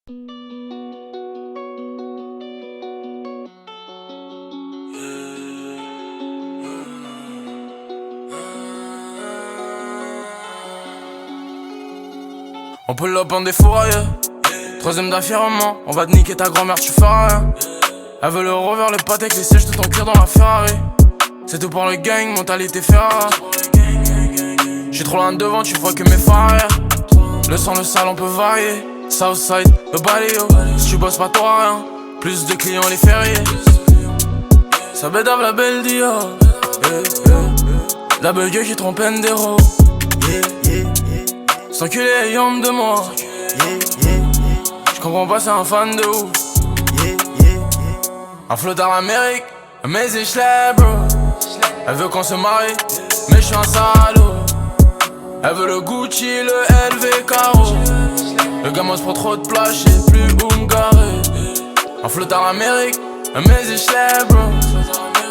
On pull up en défouraillé, troisième d'affirmement. On va te niquer ta grand-mère, tu feras rien. Elle veut le rover, le pâté avec les sièges tout en cuir dans la Ferrari. C'est tout pour le gang, mentalité Ferrari. J'suis trop loin devant, tu vois que mes phares arrière. Le sang, le sale, on peut varier. Southside, le baléo. Si tu bosses pas, t'auras rien. Plus de clients, les fériés. Ça bédave la belle Dior. La belle gueule qui trompe Endero. Cet enculé est yam de moi. J'comprends pas, c'est un fan de ouf. Un flot dans l'Amérique, mais je l'ai, bro. Elle veut qu'on se marie, mais j'suis un salaud. Elle veut le Gucci, le LV Caro. Le gamin se prend trop de place, j'sais plus où me garer. Un flot dans l'Amérique, mais je l'ai, bro.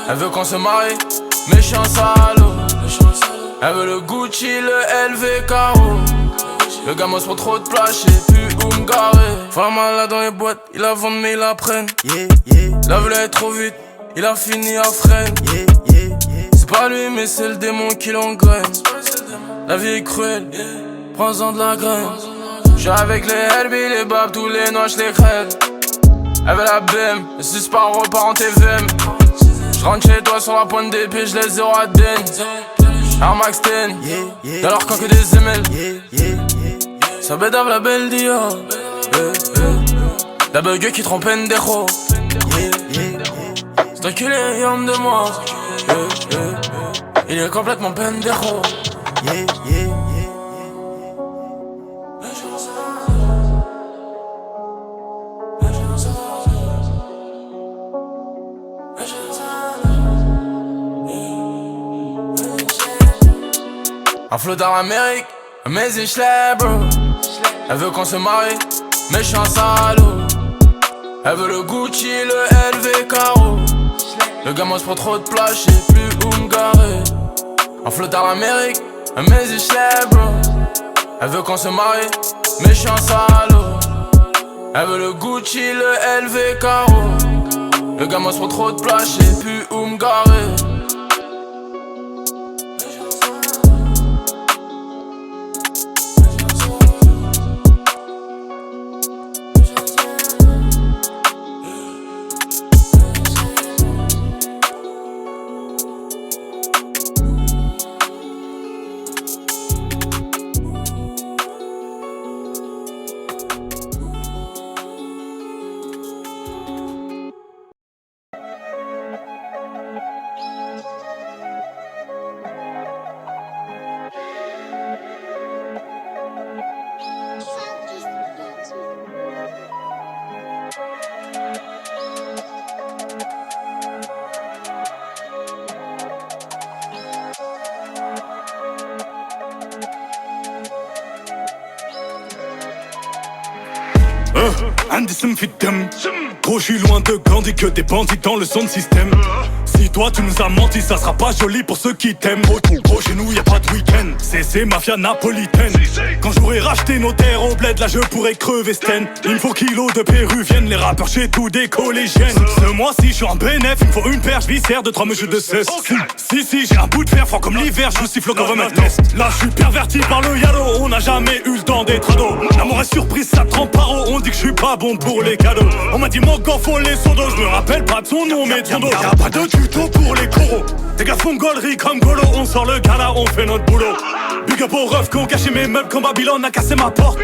Elle veut qu'on se marie, mais j'suis un salaud. Elle veut le Gucci, le LV Caro. Le gamin se prend trop de place, j'sais plus où me garer. Fais malade dans les boîtes, il la vend mais il la prenne. La voulait aller trop vite, il a fini à freine. C'est pas lui mais c'est le démon qui l'engraine. La vie est cruelle, prends-en de la graine. J'suis avec les Herbie, les babs, tous les noix j'les crève. Elle veut la BM, le suspens repart en TVM. J'rentre chez toi sur la pointe des pieds, j'laisse 0 à den. Air Max 10, dans leur camp que des ML. Ça bédave la belle Dior. La belle gueule qui trompe Endero. C'est enculé yam de moi. Il est complètement pendero. Un flot dans l'Amérique, mais je l'ai, bro. Elle veut qu'on se marie, mais j'suis un salaud. Elle veut le Gucci, le LV Caro. Le gamin se prend trop de place, j'sais plus où me garer. Un flot dans l'Amérique, mais je l'ai, bro. Elle veut qu'on se marie, mais j'suis un salaud. Elle veut le Gucci, le LV Caro. Le gamin se prend trop de place, j'sais plus où me garer. Andy fit them. Gros, j'suis loin de Gandhi que des bandits dans le son de système. Si toi tu nous as menti, ça sera pas joli pour ceux qui t'aiment. Gros, chez nous y'a pas de week-end, c'est mafia napolitaine. Quand j'aurai racheté nos terres au bled, là je pourrais crever Sten. Il me faut kilos de péruviennes, les rappeurs chez tout des collégiennes. Ce mois-ci j'suis en bénéf, il me faut une perche viscère de 3 mesures de cesse. Si j'ai un bout de fer fort comme l'hiver, je siffle comme un test. Là j'suis perverti par le yalo, on n'a jamais eu le temps d'être ado. L'amour est surprise, ça trempe paro, on dit que j'suis pas bon pour les cadeaux. On m'a dit mon gars faut les sondos, je me rappelle pas de son nom mais de son dos. Y'a pas de tuto pour les coraux. Tes gars font gaulerie comme Golo, on sort le gala, on fait notre boulot. Big up aux refs qui ont caché mes meubles quand Babylone a cassé ma porte.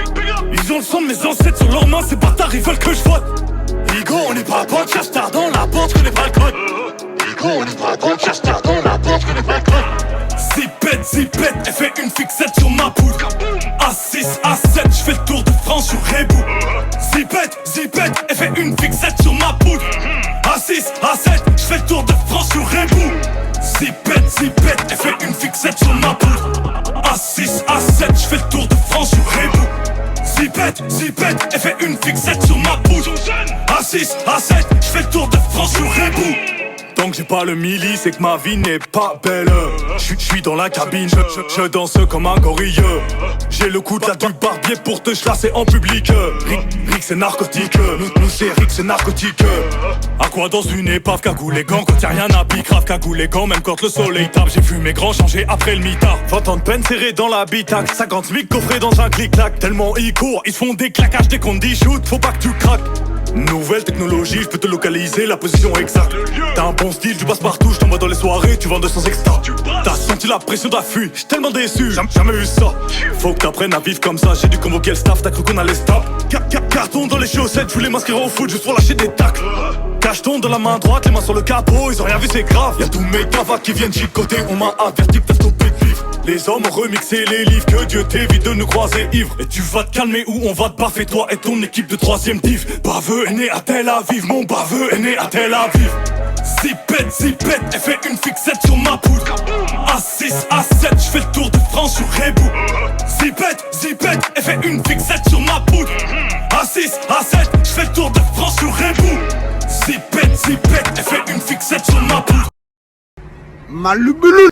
Ils ont le son de mes ancêtres sur leurs mains, ces bâtards ils veulent que je vote. Ligo, on n'est pas bon, cherche tard dans la porte, je connais pas le code. Ligo, on n'est pas bon, cherche tard dans la porte, je connais pas le code. Zipette, elle fait une fixette sur ma poudre. A6, A7, je fais le tour de France sur Rebou. Zipette, elle fait une fixette sur ma poudre. A6, A7, je fais le tour de France sur Rebou. Zipette, elle fait une fixette sur ma poudre. A6, A7, je fais le tour de France sur Rebou. Zipette, elle fait une fixette sur ma poudre. A6, A7, je fais le tour de France sur Rebou. Tant que j'ai pas le milli, c'est que ma vie n'est pas belle. J'suis dans la cabine, je danse comme un gorille. J'ai le coup de la du barbier pour te chlasser en public. Rick c'est narcotique, nous c'est Rick c'est narcotique. À quoi dans une épave, cagoule les gants, quand y'a rien à pique, grave cagoule les gants, même quand le soleil tape. J'ai vu mes grands changer après le mitard. 20 ans de peine serré dans l'habitacle, 50 000 coffrés dans un clic-clac. Tellement ils courent, ils se font des claquages dès qu'on dit shoot, faut pas que tu craques. Nouvelle technologie, je peux te localiser la position exacte. T'as un bon style, tu passes partout, je t'envoie dans les soirées, tu vends 200 extra. T'as senti la pression d'affût, j'suis tellement déçu, jamais eu ça. Faut que t'apprennes à vivre comme ça, j'ai dû convoquer le staff, t'as cru qu'on allait stop. Carton dans les chaussettes, je voulais m'inscrire au foot juste pour lâcher des tacles. Cacheton dans la main droite, les mains sur le capot, ils ont rien vu, c'est grave. Y'a tous mes cavas qui viennent chicoter, on m'a averti, peut-être stoppé de vivre. Les hommes ont remixé les livres, que Dieu t'évite de nous croiser ivres. Et tu vas te calmer ou on va te baffer, toi et ton équipe de 3ème div. Baveux est né à Tel Aviv, mon baveux est né à Tel Aviv. Zipette, elle fait une fixette sur ma poudre. A6, A7, je fais le tour de France sur Rebou. Zipette, elle fait une fixette sur ma poudre. A6, A7, je fais le tour de France sur Rebou. Zipette, elle fait une fixette sur ma poudre. Malubulu.